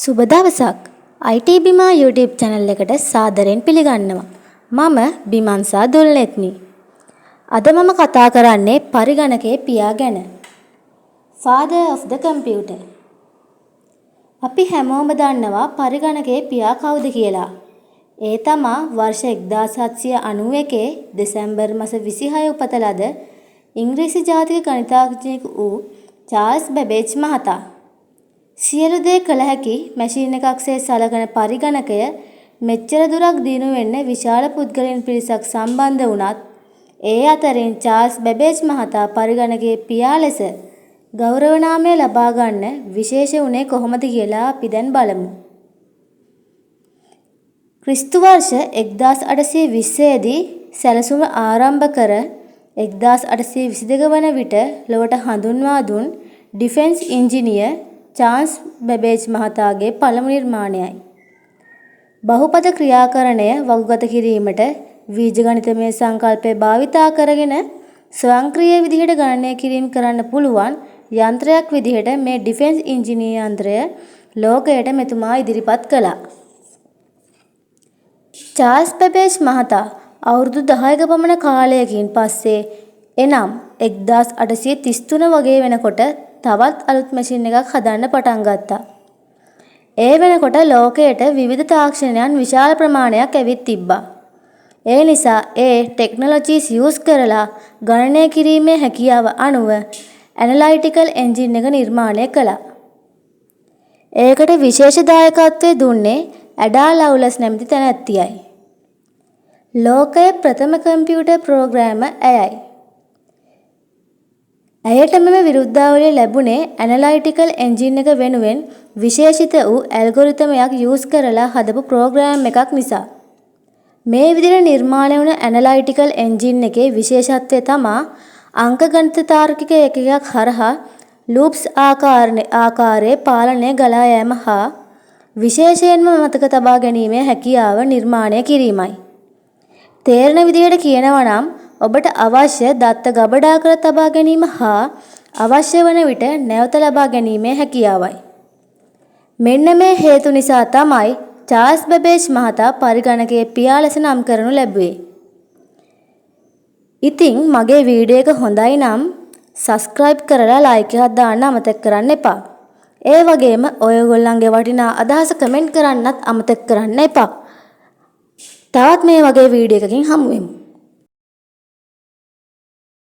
සුබ දවසක්. IT බිමා YouTube channel එකට සාදරයෙන් පිළිගන්නවා. මම බිමන්සා දුල්නෙත්නි. අද මම කතා කරන්නේ පරිගණකයේ පියා ගැන. Father of the computer. අපි හැමෝම දන්නවා පරිගණකයේ පියා කවුද කියලා. ඒ තමා වර්ෂ 1791 දෙසැම්බර් මාස 26 උපත ලද ඉංග්‍රීසි ජාතික ගණිතඥයෙකු වූ චාල්ස් බැබේජ් මහතා. සියලු දේ කළ හැකි මැෂින් එකක්සේ සලකන පරිගණකය මෙච්චර දුරක් දිනු වෙන්න විශාල පුද්ගලයන් පිරිසක් සම්බන්ධ වුණත් ඒ අතරින් චාල්ස් බැබේජ් මහතා පරිගණකයේ පියා ලෙස ගෞරව නාමය ලබා ගන්න විශේෂ වුණේ කොහොමද කියලා අපි දැන් බලමු. ක්‍රිස්තු වර්ෂ 1820 දී සැලසුම ආරම්භ කර 1822 වන විට ලොවට හඳුන්වා දුන් ඩිෆෙන්ස් ඉන්ජිනියර් චාල්ස් බැබේජ් මහතාගේ පළමු නිර්මාණයයි. බහුපද ක්‍රියාකරණය වගුගත කිරීමට බීජගණිතමය සංකල්පය භාවිතා කරගෙන ස්වයංක්‍රීය විදිහට ගණනය කිරීම කරන්න පුළුවන් යන්ත්‍රයක් විදිහට මේ ඩිෆෙන්ස් ඉන්ජිනියර් යන්ත්‍රය ලෝකයට මෙතුමා ඉදිරිපත් කළා. චාල්ස් බැබේජ් මහතා අවුරුදු 10ක පමණ කාලයකින් පස්සේ එනම් 1833 වගේ වෙනකොට තවත් අලුත් මැෂින් එකක් හදන්න පටන් ගත්තා. ඒ වෙනකොට ලෝකයට විවිධ තාක්ෂණයන් විශාල ප්‍රමාණයක් ඇවිත් තිබ්බා. ඒ නිසා ඒ ටෙක්නොලොජිස් යූස් කරලා ගණනය කිරීමේ හැකියාව අනුව ඇනලයිටිකල් එන්ජින් එක නිර්මාණය කළා. ඒකට විශේෂ දායකත්වය දුන්නේ ඇඩා ලව්ලස් නැමැති තැනැත්තියයි. ලෝකයේ ප්‍රථම කම්පියුටර් ප්‍රෝග්‍රෑමර් ඇයයි. ඇයට මෙම විරුද්ධාවලිය ලැබුණේ ඇනලයිටිකල් එන්ජින් එක වෙනුවෙන් විශේෂිත වූ ඇල්ගොරිතමයක් යූස් කරලා හදපු ප්‍රෝග්‍රෑම් එකක් නිසා. මේ විදිහට නිර්මාණය වුණ ඇනලයිටිකල් එන්ජින් එකේ විශේෂත්වය තමා අංක ගණිත තාර්කික ඒකකයක් හරහා ලූප්ස් ආකාරයේ පාලනය ගලා යෑම හා විශේෂයෙන්ම මතක තබා ගැනීමේ හැකියාව නිර්මාණය කිරීමයි. තේරෙන විදිහට කියනවා නම් ඔබට අවශ්‍ය දත්ත ගබඩා කර තබා ගැනීම හා අවශ්‍ය වන විට නැවත ලබා ගැනීමේ හැකියාවයි. මෙන්න මේ හේතු නිසා තමයි චාල්ස් බැබේජ් මහතා පරිගණකයේ පියා ලෙස නම් කරනු ලැබුවේ. ඉතින් මගේ වීඩියෝ එක හොඳයි නම් සබ්ස්ක්‍රයිබ් කරලා ලයික් එකක් දාන්න අමතක කරන්න එපා. ඒ වගේම ඔයගොල්ලන්ගේ වටිනා අදහස කමෙන්ට් කරන්නත් අමතක කරන්න එපා. තවත් මේ වගේ වීඩියෝ එකකින් හමු වෙමු.